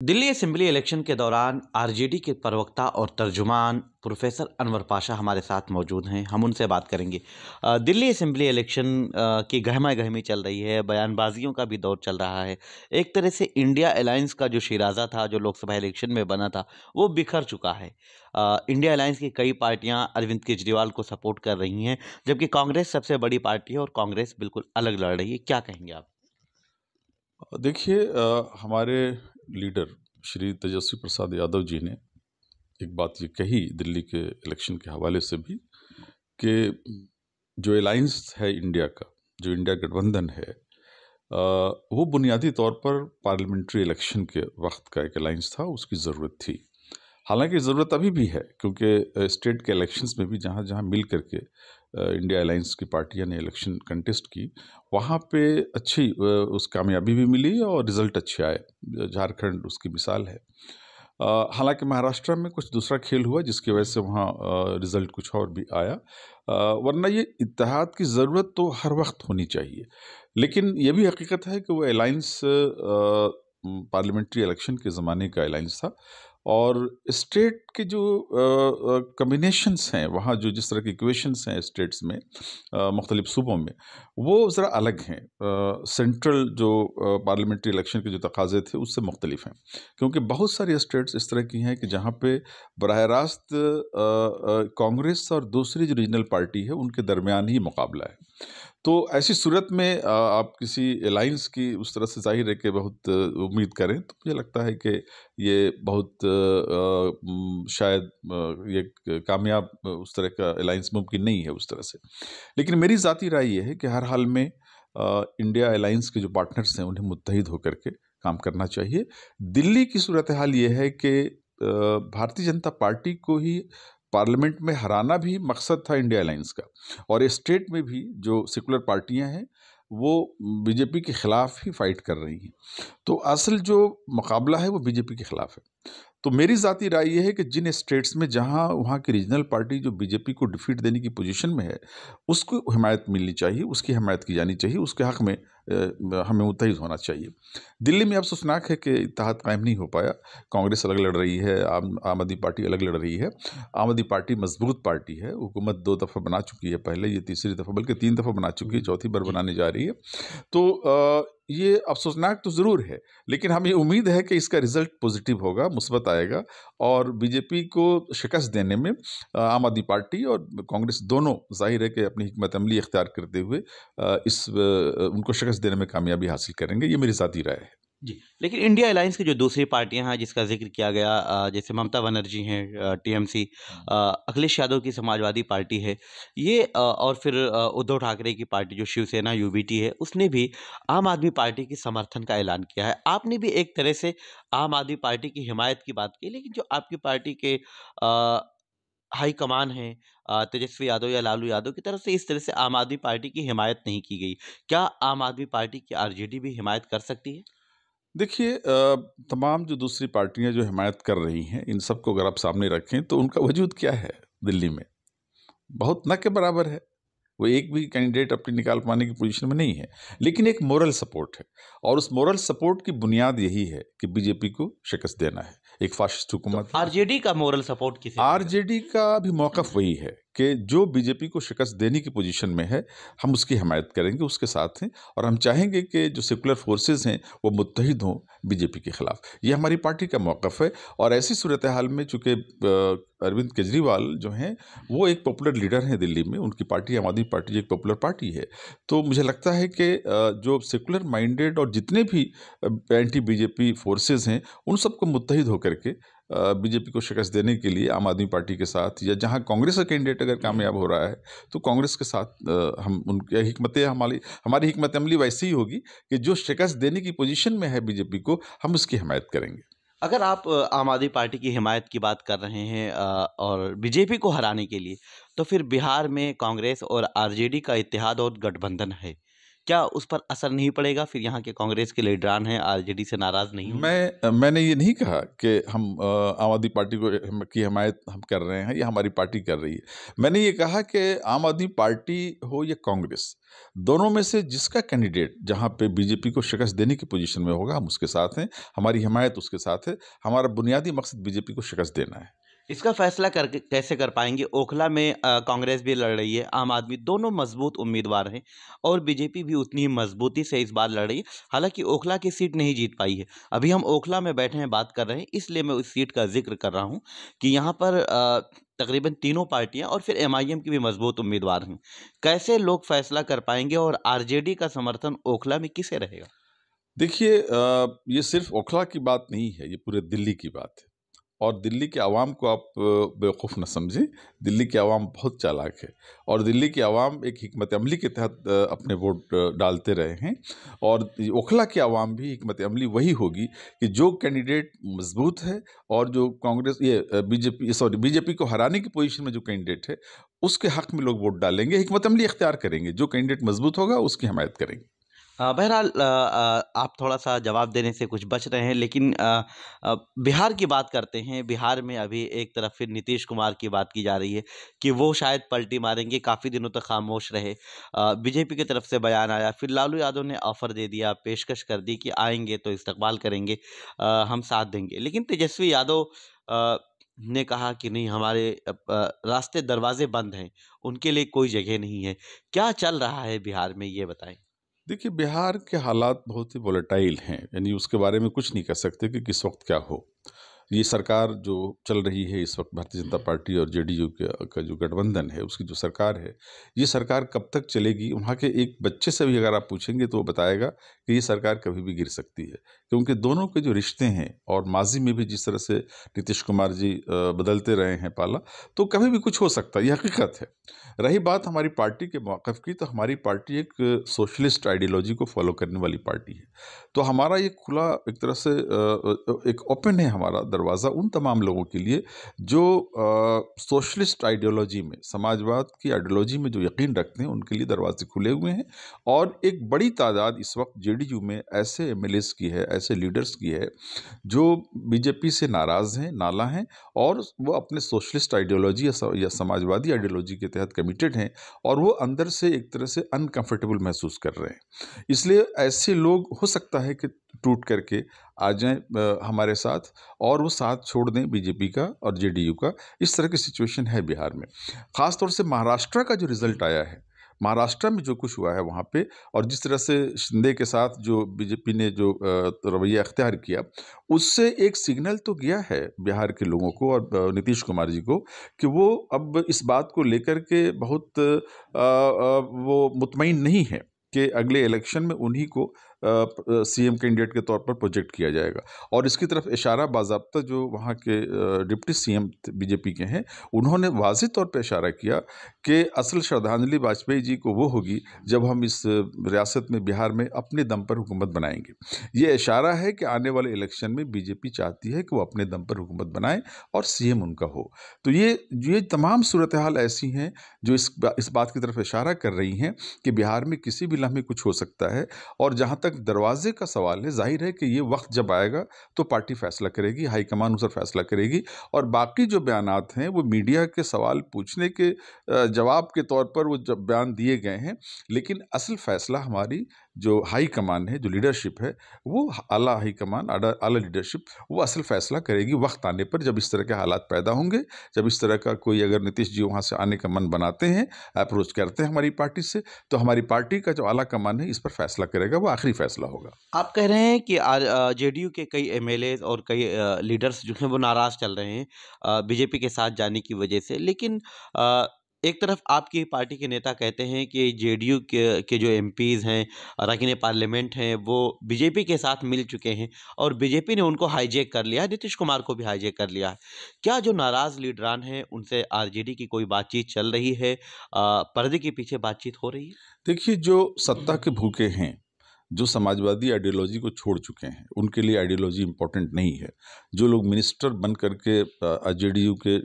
Delhi assembly election के दौरान RJD के प्रवक्ता और तर्जुमान प्रोफेसर अनवर पाशा हमारे साथ मौजूद हैं। हम उनसे बात करेंगे। दिल्ली असेंबली इलेक्शन की गहमा गहमी चल रही है, बयानबाजियों का भी दौर चल रहा है। एक तरह से इंडिया अलायंस का जो शिराजा था, जो लोकसभा इलेक्शन में बना था, वो बिखर चुका है। इंडिया अलायंस की कई पार्टियां अरविंद केजरीवाल को सपोर्ट कर रही हैं, जबकि कांग्रेस सबसे बड़ी पार्टी है और कांग्रेस बिल्कुल अलग लड़ रही है। क्या कहेंगे आप? देखिए, हमारे लीडर श्री तेजस्वी प्रसाद यादव जी ने एक बात ये कही दिल्ली के इलेक्शन के हवाले से भी कि जो अलायंस है इंडिया का, जो इंडिया गठबंधन है, वो बुनियादी तौर पर पार्लियामेंट्री इलेक्शन के वक्त का एक अलायंस था, उसकी ज़रूरत थी। हालांकि ज़रूरत अभी भी है, क्योंकि स्टेट के इलेक्शंस में भी जहाँ जहाँ मिल करके इंडिया अलायंस की पार्टियां ने इलेक्शन कंटेस्ट की, वहाँ पे अच्छी उस कामयाबी भी मिली और रिज़ल्ट अच्छे आए। झारखंड उसकी मिसाल है। हालांकि महाराष्ट्र में कुछ दूसरा खेल हुआ, जिसकी वजह से वहाँ रिज़ल्ट कुछ और भी आया। वरना ये इत्तेहाद की ज़रूरत तो हर वक्त होनी चाहिए, लेकिन ये भी हकीकत है कि वो अलायंस पार्लियामेंट्री इलेक्शन के ज़माने का अलायंस था, और स्टेट के जो कम्बिनेशंस हैं, वहाँ जो जिस तरह की इक्वेशंस हैं स्टेट्स में, मुख्तलिफ सूबों में, वो ज़रा अलग हैं। सेंट्रल जो पार्लियामेंट्री इलेक्शन के जो तकाज़े थे उससे मुख्तलिफ हैं, क्योंकि बहुत सारी स्टेट्स इस तरह की हैं कि जहाँ पे बराह रास्त कांग्रेस और दूसरी जो रीजनल पार्टी है उनके दरमियान ही मुकाबला है। तो ऐसी सूरत में आप किसी अलायंस की उस तरह से ज़ाहिर है कि बहुत उम्मीद करें, तो मुझे लगता है कि ये बहुत शायद ये कामयाब उस तरह का अलायंस मुमकिन नहीं है उस तरह से। लेकिन मेरी ज़ाती राय ये है कि हर हाल में इंडिया अलायंस के जो पार्टनर्स हैं उन्हें मुत्तहिद होकर के काम करना चाहिए। दिल्ली की सूरत हाल ये है कि भारतीय जनता पार्टी को ही पार्लियामेंट में हराना भी मकसद था इंडिया अलायंस का, और स्टेट में भी जो सेकुलर पार्टियां हैं वो बीजेपी के खिलाफ ही फाइट कर रही हैं। तो असल जो मुकाबला है वो बीजेपी के खिलाफ है। तो मेरी ज़ाती राय ये है कि जिन स्टेट्स में जहाँ वहाँ की रीजनल पार्टी जो बीजेपी को डिफीट देने की पोजीशन में है, उसको हिमायत मिलनी चाहिए, उसकी हिमायत की जानी चाहिए, उसके हक़ में हमें मुत्तहिद होना चाहिए। दिल्ली में अफ़सोसनाक है कि इत्तेहाद कायम नहीं हो पाया। कांग्रेस अलग लड़ रही है, आम आम आदमी पार्टी अलग लड़ रही है। आम आदमी पार्टी मजबूत पार्टी है, हुकूमत 2 दफ़ा बना चुकी है पहले, ये तीसरी दफ़ा बल्कि 3 दफ़ा बना चुकी है, चौथी बार जी। बनाने जा रही है। तो ये अफ़सोसनाक तो ज़रूर है, लेकिन हमें उम्मीद है कि इसका रिज़ल्ट पॉजिटिव होगा, मुस्बत आएगा, और बीजेपी को शिकस्त देने में आम आदमी पार्टी और कांग्रेस दोनों ज़ाहिर है कि अपनी हिकमत अमली इख्तियार करते हुए उनको शिकस्त देने में कामयाबी हासिल करेंगे। ये मेरी ज़ाती राय है। जी, लेकिन इंडिया अलायंस की जो दूसरी पार्टियां हैं जिसका ज़िक्र किया गया, जैसे ममता बनर्जी हैं, टीएमसी, अखिलेश यादव की समाजवादी पार्टी है, ये और फिर उद्धव ठाकरे की पार्टी जो शिवसेना यूबीटी है, उसने भी आम आदमी पार्टी के समर्थन का ऐलान किया है। आपने भी एक तरह से आम आदमी पार्टी की हिमायत की बात की, लेकिन जो आपकी पार्टी के हाई कमान है, तेजस्वी यादव या लालू यादव की तरफ से इस तरह से आम आदमी पार्टी की हिमायत नहीं की गई। क्या आम आदमी पार्टी की आरजेडी भी हिमायत कर सकती है? देखिए, तमाम जो दूसरी पार्टियां जो हिमायत कर रही हैं, इन सबको अगर आप सामने रखें तो उनका वजूद क्या है दिल्ली में? बहुत न के बराबर है। वो एक भी कैंडिडेट अपनी निकाल पाने की पोजीशन में नहीं है, लेकिन एक मोरल सपोर्ट है, और उस मोरल सपोर्ट की बुनियाद यही है कि बीजेपी को शिकस्त देना है। एक फाशिस्ट तो हुकूमत है। आरजेडी का मोरल सपोर्ट किसे मिलेगा? आरजेडी का भी मौक़िफ़ वही है कि जो बीजेपी को शिकस्त देने की पोजीशन में है, हम उसकी हिमायत करेंगे, उसके साथ हैं, और हम चाहेंगे कि जो सेकुलर फोर्सेस हैं वो मुत्तहिद हों बीजेपी के खिलाफ। ये हमारी पार्टी का मौक़िफ़ है, और ऐसी सूरत हाल में चूँकि अरविंद केजरीवाल जो हैं वो एक पॉपुलर लीडर हैं दिल्ली में, उनकी पार्टी आम आदमी पार्टी एक पॉपुलर पार्टी है। तो मुझे लगता है कि जो सेकुलर माइंडेड और जितने भी एंटी बीजेपी फोर्सेस हैं, उन सबको मुत्तहिद होकर के बीजेपी को शिकस्त देने के लिए आम आदमी पार्टी के साथ, या जहां कांग्रेस का कैंडिडेट अगर कामयाब हो रहा है तो कांग्रेस के साथ हम उनके हिकमत हमारी हमारी हिकमत अमली वैसी ही होगी कि जो शिकस्त देने की पोजीशन में है बीजेपी को, हम उसकी हिमायत करेंगे। अगर आप आम आदमी पार्टी की हिमायत की बात कर रहे हैं, और बीजेपी को हराने के लिए, तो फिर बिहार में कांग्रेस और आरजेडी का इत्तेहाद और गठबंधन है। क्या उस पर असर नहीं पड़ेगा? फिर यहाँ के कांग्रेस के लीडरान हैं, आरजेडी से नाराज़ नहीं होंगे? मैंने ये नहीं कहा कि हम आम आदमी पार्टी की हमायत हम कर रहे हैं या हमारी पार्टी कर रही है। मैंने ये कहा कि आम आदमी पार्टी हो या कांग्रेस, दोनों में से जिसका कैंडिडेट जहाँ पे बीजेपी को शिकस्त देने की पोजीशन में होगा, हम उसके साथ हैं, हमारी हिमायत उसके साथ है। हमारा बुनियादी मकसद बीजेपी को शिकस्त देना है। इसका फैसला करके कैसे कर पाएंगे? ओखला में कांग्रेस भी लड़ रही है, आम आदमी, दोनों मजबूत उम्मीदवार हैं और बीजेपी भी उतनी ही मजबूती से इस बार लड़ रही है। हालांकि ओखला की सीट नहीं जीत पाई है। अभी हम ओखला में बैठे हैं, बात कर रहे हैं, इसलिए मैं उस सीट का जिक्र कर रहा हूं कि यहाँ पर तकरीबन तीनों पार्टियां और फिर एमआईएम की भी मजबूत उम्मीदवार हैं। कैसे लोग फैसला कर पाएंगे और आरजेडी का समर्थन ओखला में किसे रहेगा? देखिए, ये सिर्फ ओखला की बात नहीं है, ये पूरे दिल्ली की बात है। और दिल्ली के आवाम को आप बेवकूफ़ न समझें। दिल्ली की आवाम बहुत चालाक है और दिल्ली की आवाम एक हिकमत अमली के तहत अपने वोट डालते रहे हैं। और ओखला की आवाम भी हिकमत अमली वही होगी कि जो कैंडिडेट मजबूत है और जो कांग्रेस बीजेपी को हराने की पोजीशन में जो कैंडिडेट है, उसके हक में लोग वोट डालेंगे, हिकमत अमली इख्तियार करेंगे। जो कैंडिडेट मजबूत होगा उसकी हमायत करेंगे। बहरहाल आप थोड़ा-सा जवाब देने से कुछ बच रहे हैं, लेकिन बिहार की बात करते हैं। बिहार में अभी एक तरफ फिर नीतीश कुमार की बात की जा रही है कि वो शायद पलटी मारेंगे, काफ़ी दिनों तक खामोश रहे। बीजेपी की तरफ से बयान आया, फिर लालू यादव ने ऑफ़र दे दिया, पेशकश कर दी कि आएँगे तो इस्तकबाल करेंगे, हम साथ देंगे। लेकिन तेजस्वी यादव ने कहा कि नहीं, हमारे रास्ते दरवाज़े बंद हैं, उनके लिए कोई जगह नहीं है। क्या चल रहा है बिहार में, ये बताएँ? देखिए, बिहार के हालात बहुत ही वोलेटाइल हैं, यानी उसके बारे में कुछ नहीं कह सकते कि किस वक्त क्या हो। ये सरकार जो चल रही है इस वक्त, भारतीय जनता पार्टी और जेडीयू का जो गठबंधन है, उसकी जो सरकार है, ये सरकार कब तक चलेगी? वहाँ के एक बच्चे से भी अगर आप पूछेंगे तो वो बताएगा कि ये सरकार कभी भी गिर सकती है, क्योंकि दोनों के जो रिश्ते हैं और माजी में भी जिस तरह से नीतीश कुमार जी बदलते रहे हैं पाला, तो कभी भी कुछ हो सकता है, ये हकीकत है। रही बात हमारी पार्टी के मौक़िफ़ की, तो हमारी पार्टी एक सोशलिस्ट आइडियोलॉजी को फॉलो करने वाली पार्टी है। तो हमारा ये खुला एक तरह से एक ओपन है हमारा दरवाज़ा उन तमाम लोगों के लिए जो सोशलिस्ट आइडियोलॉजी में, समाजवाद की आइडियोलॉजी में जो यकीन रखते हैं, उनके लिए दरवाजे खुले हुए हैं। और एक बड़ी तादाद इस वक्त जेडीयू में ऐसे एमएलएज़ की है, ऐसे लीडर्स की है जो बीजेपी से नाराज़ हैं, नाला हैं और वो अपने सोशलिस्ट आइडियोलॉजी या समाजवादी आइडियोलॉजी के तहत कमिटेड हैं और वो अंदर से एक तरह से अनकंफर्टेबल महसूस कर रहे हैं। इसलिए ऐसे लोग हो सकता है कि टूट करके आ जाएं हमारे साथ और वो साथ छोड़ दें बीजेपी का और जेडीयू का। इस तरह की सिचुएशन है बिहार में। ख़ास तौर से महाराष्ट्र का जो रिज़ल्ट आया है, महाराष्ट्र में जो कुछ हुआ है वहाँ पे, और जिस तरह से शिंदे के साथ जो बीजेपी ने जो रवैया अख्तियार किया, उससे एक सिग्नल तो गया है बिहार के लोगों को और नीतीश कुमार जी को कि वो अब इस बात को लेकर के बहुत वो मुतमईन नहीं है कि अगले इलेक्शन में उन्हीं को सीएम कैंडिडेट के तौर पर प्रोजेक्ट किया जाएगा। और इसकी तरफ इशारा बाज़ाब्ता जो वहाँ के डिप्टी सीएम बीजेपी के हैं, उन्होंने वाज़ेह तौर पे इशारा किया कि असल श्रद्धांजलि वाजपेयी जी को वो होगी जब हम इस रियासत में, बिहार में अपने दम पर हुकूमत बनाएंगे। ये इशारा है कि आने वाले इलेक्शन में बीजेपी चाहती है कि वो अपने दम पर हुकूमत बनाए और सीएम उनका हो। तो ये तमाम सूरत हाल ऐसी हैं जो इस बात की तरफ इशारा कर रही हैं कि बिहार में किसी भी लम्हे कुछ हो सकता है। और जहाँ तक दरवाजे का सवाल है, जाहिर है कि ये वक्त जब आएगा तो पार्टी फैसला करेगी, हाईकमान उस पर फैसला करेगी। और बाकी जो बयानात हैं वो मीडिया के सवाल पूछने के जवाब के तौर पर वो जब बयान दिए गए हैं, लेकिन असल फैसला हमारी जो हाई कमान है, जो लीडरशिप है, वो आला हाई कमान, आला लीडरशिप वो असल फैसला करेगी वक्त आने पर, जब इस तरह के हालात पैदा होंगे, जब इस तरह का कोई, अगर नीतीश जी वहाँ से आने का मन बनाते हैं, अप्रोच करते हैं हमारी पार्टी से, तो हमारी पार्टी का जो आला कमान है इस पर फैसला करेगा, वो आखिरी फैसला होगा। आप कह रहे हैं कि जेडीयू के कई एमएलए और कई लीडर्स जो हैं वो नाराज़ चल रहे हैं बीजेपी के साथ जाने की वजह से। लेकिन एक तरफ आपकी पार्टी के नेता कहते हैं कि जेडीयू के जो एमपीज़ हैं, अरकान पार्लियामेंट हैं, वो बीजेपी के साथ मिल चुके हैं और बीजेपी ने उनको हाईजैक कर लिया है, नीतीश कुमार को भी हाईजैक कर लिया है। क्या जो नाराज़ लीडरान हैं उनसे आरजेडी की कोई बातचीत चल रही है? पर्दे के पीछे बातचीत हो रही है? देखिए, जो सत्ता के भूखे हैं, जो समाजवादी आइडियोलॉजी को छोड़ चुके हैं, उनके लिए आइडियोलॉजी इम्पोर्टेंट नहीं है। जो लोग मिनिस्टर बन करके जेडीयू के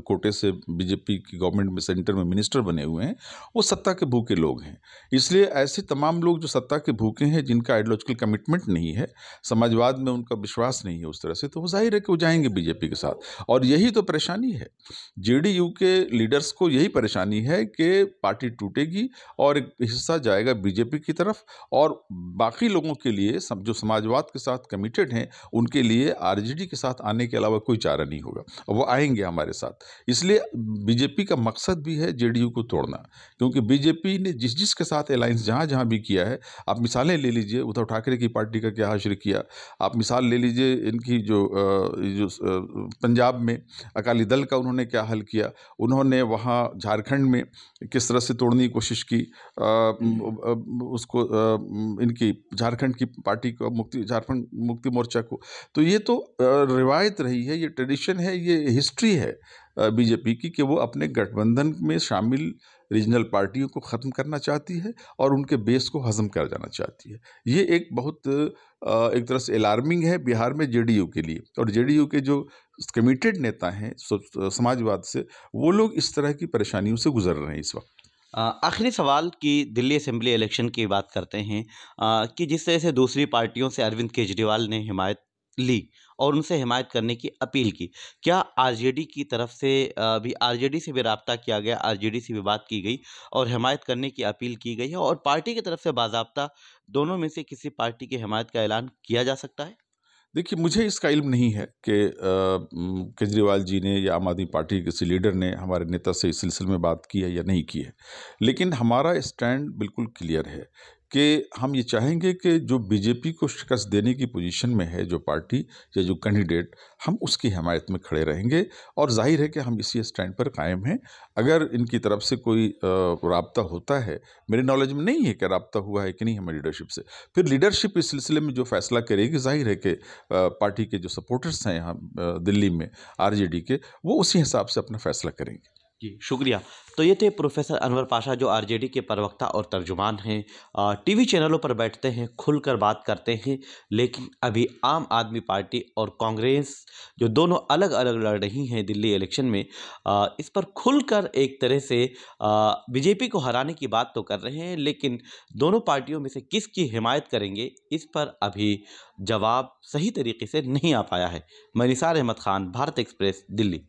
कोटे से बीजेपी की गवर्नमेंट में सेंटर में मिनिस्टर बने हुए हैं, वो सत्ता के भूखे लोग हैं। इसलिए ऐसे तमाम लोग जो सत्ता के भूखे हैं, जिनका आइडियोलॉजिकल कमिटमेंट नहीं है, समाजवाद में उनका विश्वास नहीं है उस तरह से, तो वो जाहिर है कि वो जाएंगे बीजेपी के साथ। और यही तो परेशानी है, जेडीयू के लीडर्स को यही परेशानी है कि पार्टी टूटेगी और एक हिस्सा जाएगा बीजेपी की तरफ, और बाकी लोगों के लिए जो समाजवाद के साथ कमिटेड हैं, उनके लिए आरजेडी के साथ आने के अलावा कोई चारा नहीं होगा, वो आएंगे हमारे साथ। इसलिए बीजेपी का मकसद भी है जेडीयू को तोड़ना, क्योंकि बीजेपी ने जिस जिस के साथ अलायंस जहाँ जहाँ भी किया है, आप मिसालें ले लीजिए, उद्धव ठाकरे की पार्टी का क्या हाशिर किया, आप मिसाल ले लीजिए इनकी जो पंजाब में अकाली दल का उन्होंने क्या हल किया, उन्होंने वहाँ झारखंड में किस तरह से तोड़ने की कोशिश की, उसको इनकी झारखंड की पार्टी को, झारखंड मुक्ति मोर्चा को। तो ये तो रिवायत रही है, ये ट्रेडिशन है, ये हिस्ट्री है बीजेपी की, कि वो अपने गठबंधन में शामिल रीजनल पार्टियों को ख़त्म करना चाहती है और उनके बेस को हज़म कर जाना चाहती है। ये एक बहुत एक तरह से अलार्मिंग है बिहार में जेडीयू के लिए, और जेडीयू के जो कमिटेड नेता हैं समाजवाद से, वो लोग इस तरह की परेशानियों से गुजर रहे हैं इस वक्त। आखिरी सवाल कि दिल्ली असेंबली इलेक्शन की बात करते हैं, कि जिस तरह से दूसरी पार्टियों से अरविंद केजरीवाल ने हिमायत ली और उनसे हिमायत करने की अपील की, क्या आरजेडी की तरफ से भी आरजेडी से भी राब्ता किया गया, आरजेडी से भी बात की गई और हिमायत करने की अपील की गई है, और पार्टी की तरफ से बाज़ाब्ता दोनों में से किसी पार्टी की हिमायत का ऐलान किया जा सकता है? देखिए, मुझे इसका इल्म नहीं है कि केजरीवाल जी ने या आम आदमी पार्टी के किसी लीडर ने हमारे नेता से इस सिलसिले में बात की है या नहीं की है। लेकिन हमारा स्टैंड बिल्कुल क्लियर है कि हम ये चाहेंगे कि जो बीजेपी को शिकस्त देने की पोजीशन में है जो पार्टी या जो कैंडिडेट, हम उसकी हिमायत में खड़े रहेंगे, और जाहिर है कि हम इसी स्टैंड पर कायम हैं। अगर इनकी तरफ से कोई राब्ता होता है, मेरे नॉलेज में नहीं है कि राब्ता हुआ है कि नहीं हमारी लीडरशिप से, फिर लीडरशिप इस सिलसिले में जो फैसला करेगी, जाहिर है कि पार्टी के जो सपोर्टर्स हैं यहाँ दिल्ली में आरजेडी के, वो उसी हिसाब से अपना फैसला करेंगे। जी, शुक्रिया। तो ये थे प्रोफ़ेसर अनवर पाशा, जो आरजेडी के प्रवक्ता और तर्जुमान हैं। टीवी चैनलों पर बैठते हैं, खुलकर बात करते हैं, लेकिन अभी आम आदमी पार्टी और कांग्रेस जो दोनों अलग-अलग लड़ रही हैं दिल्ली इलेक्शन में, इस पर खुलकर एक तरह से बीजेपी को हराने की बात तो कर रहे हैं, लेकिन दोनों पार्टियों में से किसकी हिमायत करेंगे, इस पर अभी जवाब सही तरीके से नहीं आ पाया है। मैं निसार अहमद खान, भारत एक्सप्रेस, दिल्ली।